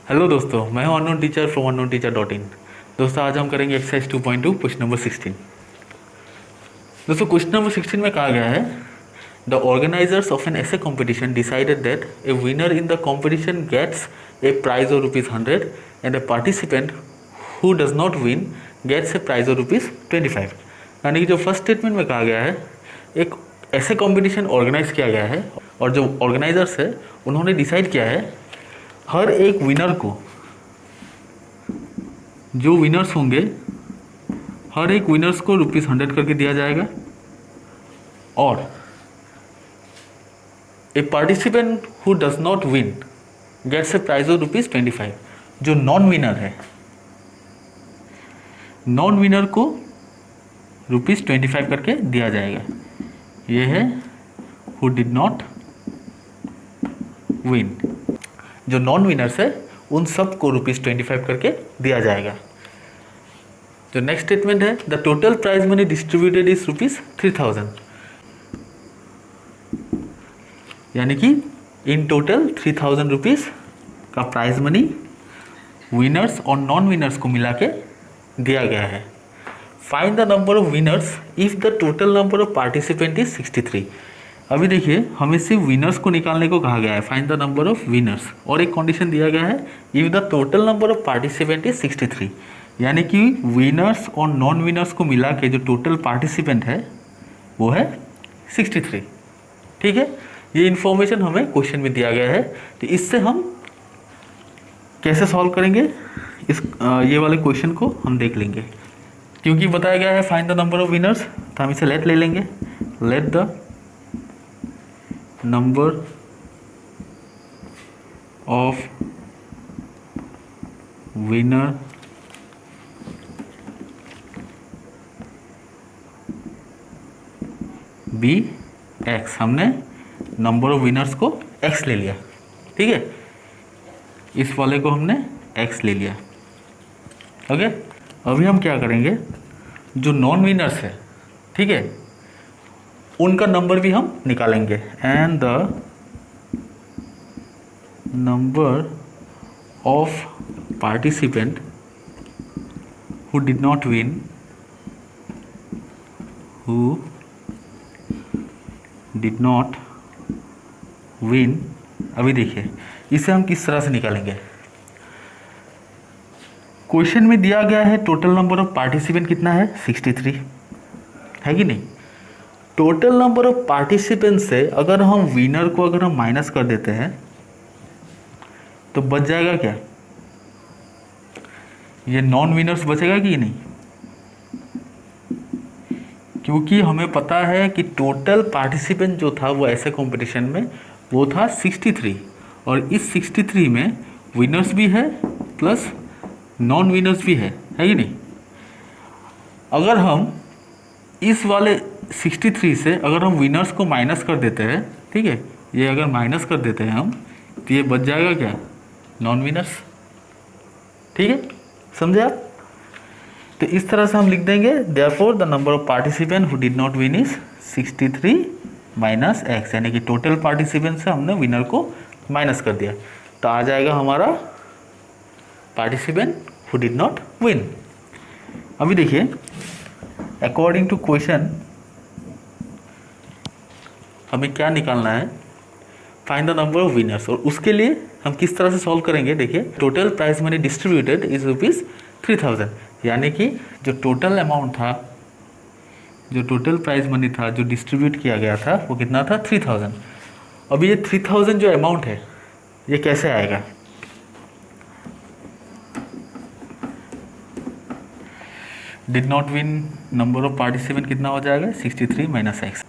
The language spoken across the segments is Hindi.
हेलो दोस्तों, मैं हूं अननोन टीचर फ्रॉम unknownteacher.in। दोस्तों आज हम करेंगे एक्सरसाइज 2.2 क्वेश्चन नंबर 16। दोस्तों क्वेश्चन नंबर 16 में कहा गया है the organisers of an essay competition decided that a winner in the competition gets a prize of ₹100 and a participant who does not win gets a prize of ₹25। यानी कि जो फर्स्ट स्टेटमेंट में कहा गया है, एक ऐसे कॉम्पिटिशन ऑर्गेनाइज किया गया है और जो ऑर्गेनाइजर्स है उन्होंने डिसाइड किया है हर एक विनर को, जो विनर्स होंगे हर एक विनर्स को ₹100 करके दिया जाएगा और a participant who does not win gets a prize of ₹25। जो नॉन विनर है, नॉन विनर को ₹25 करके दिया जाएगा। यह है हु डिड नॉट विन। जो नॉन विनर्स है उन सब को ₹25 करके दिया जाएगा। जो नेक्स्ट स्टेटमेंट है the total prize money distributed is ₹3000। यानी कि इन टोटल ₹3000 का प्राइज मनी विनर्स और नॉन विनर्स को मिला के दिया गया है। Find the number of winners if the total number of participant is 63। अभी देखिए, हमें सिर्फ विनर्स को निकालने को कहा गया है, find the number of winners, और एक कंडीशन दिया गया है if the total number of participant is 63। यानी कि विनर्स और नॉन विनर्स को मिला के जो टोटल पार्टिसिपेंट है वो है 63। ठीक है, ये इन्फॉर्मेशन हमें क्वेश्चन में दिया गया है। तो इससे हम कैसे सॉल्व करेंगे इस ये वाले क्वेश्चन को हम देख लेंगे। क्योंकि बताया गया है find the number of winners, तो हम इसे लेट ले लेंगे। Let the number of winner be X. हमने नंबर ऑफ विनर्स को एक्स ले लिया। ठीक है, इस वाले को हमने एक्स ले लिया। ओके, अभी हम क्या करेंगे, जो नॉन विनर्स है, ठीक है, उनका नंबर भी हम निकालेंगे। And the number of participant who did not win, who did not win. अभी देखिए इसे हम किस तरह से निकालेंगे। क्वेश्चन में दिया गया है टोटल नंबर ऑफ पार्टिसिपेंट कितना है, 63 है कि नहीं। टोटल नंबर ऑफ पार्टिसिपेंट से अगर हम विनर को अगर हम माइनस कर देते हैं तो बच जाएगा क्या, ये नॉन विनर्स बचेगा कि नहीं। क्योंकि हमें पता है कि टोटल पार्टिसिपेंट जो था वो ऐसे कंपटीशन में वो था 63, और इस 63 में विनर्स भी है प्लस नॉन विनर्स भी है कि नहीं। अगर हम इस वाले 63 से अगर हम विनर्स को माइनस कर देते हैं, ठीक है, ये अगर माइनस कर देते हैं हम, तो ये बच जाएगा क्या, नॉन विनर्स। ठीक है, समझे आप। तो इस तरह से हम लिख देंगे therefore the number of participant who did not win is 63 minus x. यानी कि टोटल पार्टिसिपेंट से हमने विनर को माइनस कर दिया, तो आ जाएगा हमारा participant who did not win. अभी देखिए, अकॉर्डिंग टू क्वेश्चन हमें क्या निकालना है, find the number of winners, और उसके लिए हम किस तरह से सॉल्व करेंगे। देखिए, total prize money distributed is ₹3000। यानी कि जो टोटल अमाउंट था, जो टोटल प्राइज मनी था जो डिस्ट्रीब्यूट किया गया था वो कितना था, 3000। अभी ये 3000 जो अमाउंट है ये कैसे आएगा, did not win number of participant कितना हो जाएगा, 63 माइनस एक्स।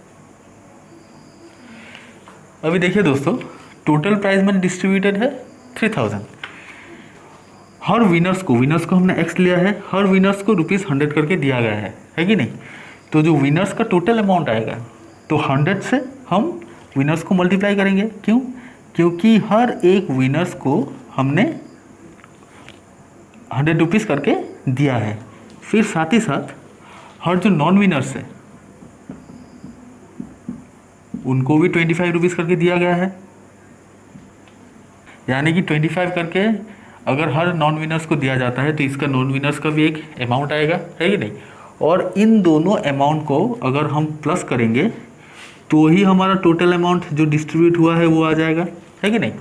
अभी देखिए दोस्तों, टोटल प्राइज मनी डिस्ट्रीब्यूटेड है 3000। हर विनर्स को हमने एक्स लिया है, हर विनर्स को ₹100 करके दिया गया है कि नहीं। तो जो विनर्स का टोटल अमाउंट आएगा, तो 100 से हम विनर्स को मल्टीप्लाई करेंगे। क्यों, क्योंकि हर एक विनर्स को हमने ₹100 करके दिया है। फिर साथ ही साथ हर जो नॉन विनर्स है उनको भी ₹25 करके दिया गया है। यानी कि 25 करके अगर हर नॉन विनर्स को दिया जाता है तो इसका नॉन विनर्स का भी एक अमाउंट आएगा, है कि नहीं। और इन दोनों अमाउंट को अगर हम प्लस करेंगे तो ही हमारा टोटल अमाउंट जो डिस्ट्रीब्यूट हुआ है वो आ जाएगा, है कि नहीं।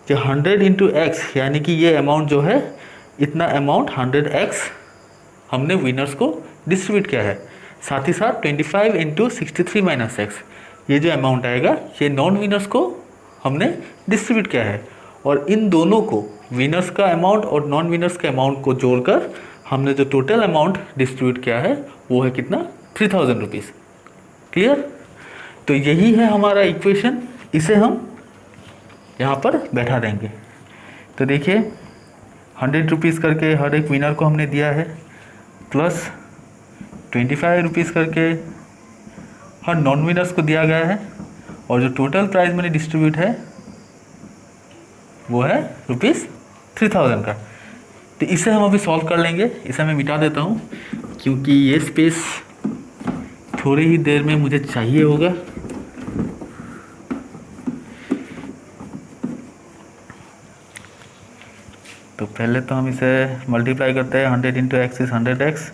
जो 100 इंटू एक्स यानी कि ये अमाउंट जो है, इतना अमाउंट 100x हमने विनर्स को डिस्ट्रीब्यूट किया है। साथ ही साथ 25 इंटू 63 माइनस एक्स, ये जो अमाउंट आएगा ये नॉन विनर्स को हमने डिस्ट्रीब्यूट किया है। और इन दोनों को, विनर्स का अमाउंट और नॉन विनर्स के अमाउंट को जोड़कर हमने जो टोटल अमाउंट डिस्ट्रीब्यूट किया है वो है कितना, 3000 रुपीज़। क्लियर। तो यही है हमारा इक्वेशन, इसे हम यहाँ पर बैठा देंगे। तो देखिए 100 रुपीज़ करके हर एक विनर को हमने दिया है, प्लस 25 रुपीज़ करके हर नॉन विनर्स को दिया गया है, और जो टोटल प्राइस मनी डिस्ट्रीब्यूट है वो है ₹3000 का। तो इसे हम अभी सॉल्व कर लेंगे। इसे मैं मिटा देता हूँ क्योंकि ये स्पेस थोड़ी ही देर में मुझे चाहिए होगा। तो पहले तो हम इसे मल्टीप्लाई करते हैं। 100 into x is 100x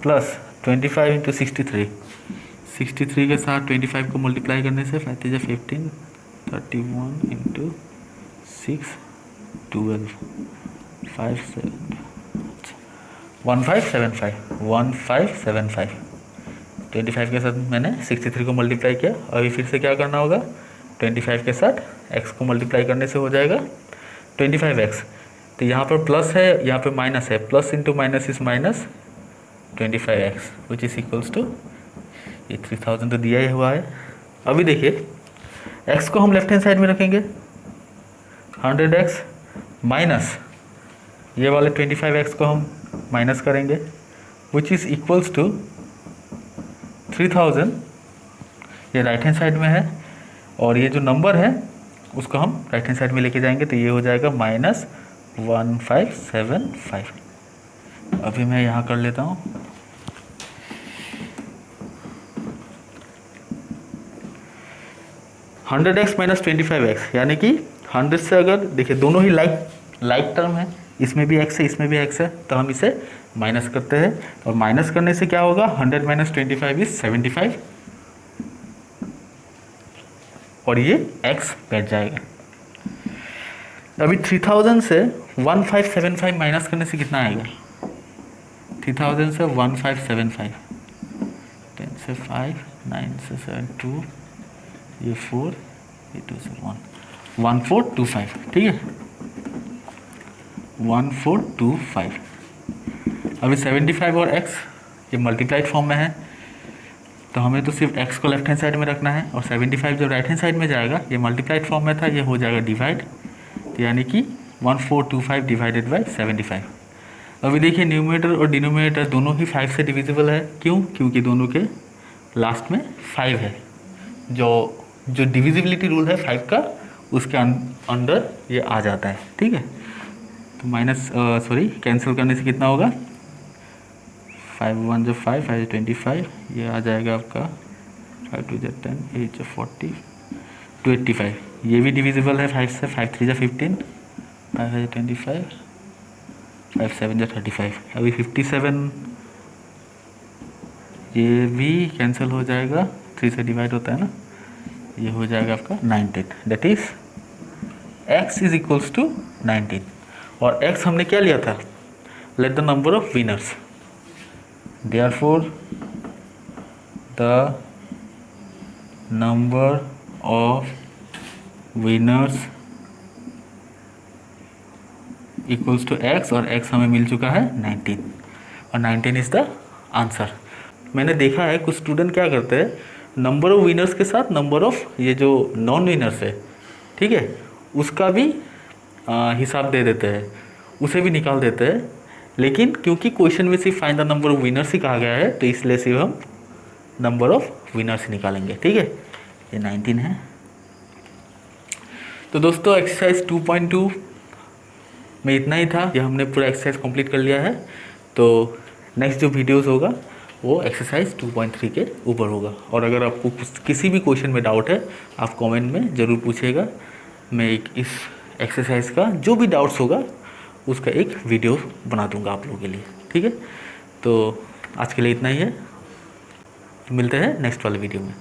plus 25 into 63 के साथ 25 को मल्टीप्लाई करने से 5 3 15, 31 इंटू 6 12 5 7 1575 25 के साथ मैंने 63 को मल्टीप्लाई किया। अभी फिर से क्या करना होगा, 25 के साथ x को मल्टीप्लाई करने से हो जाएगा 25x। तो यहाँ पर प्लस है, यहाँ पर माइनस है, plus into minus is minus 25x which is equals to, ये 3000 तो दिया ही हुआ है। अभी देखिए x को हम लेफ्ट हैंड साइड में रखेंगे, 100x माइनस ये वाले 25x को हम माइनस करेंगे विच इज़ इक्वल्स टू 3000, ये राइट हैंड साइड में है, और ये जो नंबर है उसको हम राइट हैंड साइड में लेके जाएंगे तो ये हो जाएगा -1575। अभी मैं यहाँ कर लेता हूँ। $100x माइनस 25x यानी कि 100 से, अगर देखिए दोनों ही लाइक टर्म है, इसमें भी x है इसमें भी x है, तो हम इसे माइनस करते हैं। और माइनस करने से क्या होगा, 100 माइनस 25 इज 75, और ये x बैठ जाएगा। अभी 3000 से 1575 माइनस करने से कितना आएगा, 3000 से 1575, 10 से 5, 9 से 7, 2, ये 4, ये 2 से 1, 1425, ठीक है 1425। अभी 75 और x ये मल्टीप्लाइड फॉर्म में है, तो हमें तो सिर्फ x को लेफ्ट हैंड साइड में रखना है, और 75 जो राइट हैंड साइड में जाएगा, ये मल्टीप्लाइड फॉर्म में था, ये हो जाएगा डिवाइड, तो यानी कि 1425 डिवाइडेड बाई 75। अभी देखिए न्यूमरेटर और डिनोमिनेटर दोनों ही 5 से डिविजिबल है। क्यों, क्योंकि दोनों के लास्ट में 5 है। जो डिविजिबिलिटी रूल है 5 का, उसके अंदर ये आ जाता है, ठीक है। तो कैंसिल करने से कितना होगा, 5 1 जो 5, 5 25, ये आ जाएगा आपका 5 2 10, 8 40, 285। ये भी डिविजिबल है 5 से, 5 3 15, 5 25, 5 7 35। अभी 57 ये भी कैंसिल हो जाएगा, 3 से डिवाइड होता है ना, ये हो जाएगा आपका 19, that is x is equals to 19। और x हमने क्या लिया था, let the number of winners, therefore the number of winners equals to x, और x हमें मिल चुका है 19, और 19 इज द आंसर। मैंने देखा है कुछ स्टूडेंट क्या करते हैं, नंबर ऑफ विनर्स के साथ नंबर ऑफ ये जो नॉन विनर्स है, ठीक है, उसका भी हिसाब दे देते हैं, उसे भी निकाल देते हैं। लेकिन क्योंकि क्वेश्चन में सिर्फ find the number of winners ही कहा गया है, तो इसलिए सिर्फ हम नंबर ऑफ विनर्स ही निकालेंगे, ठीक है। ये 19 है। तो दोस्तों एक्सरसाइज 2.2 में इतना ही था। ये हमने पूरा एक्सरसाइज कंप्लीट कर लिया है। तो नेक्स्ट जो वीडियोस होगा वो एक्सरसाइज 2.3 के ऊपर होगा। और अगर आपको किसी भी क्वेश्चन में डाउट है, आप कमेंट में ज़रूर पूछिएगा। मैं इस एक्सरसाइज का जो भी डाउट्स होगा उसका एक वीडियो बना दूंगा आप लोगों के लिए, ठीक है। तो आज के लिए इतना ही है, मिलते हैं नेक्स्ट वाले वीडियो में।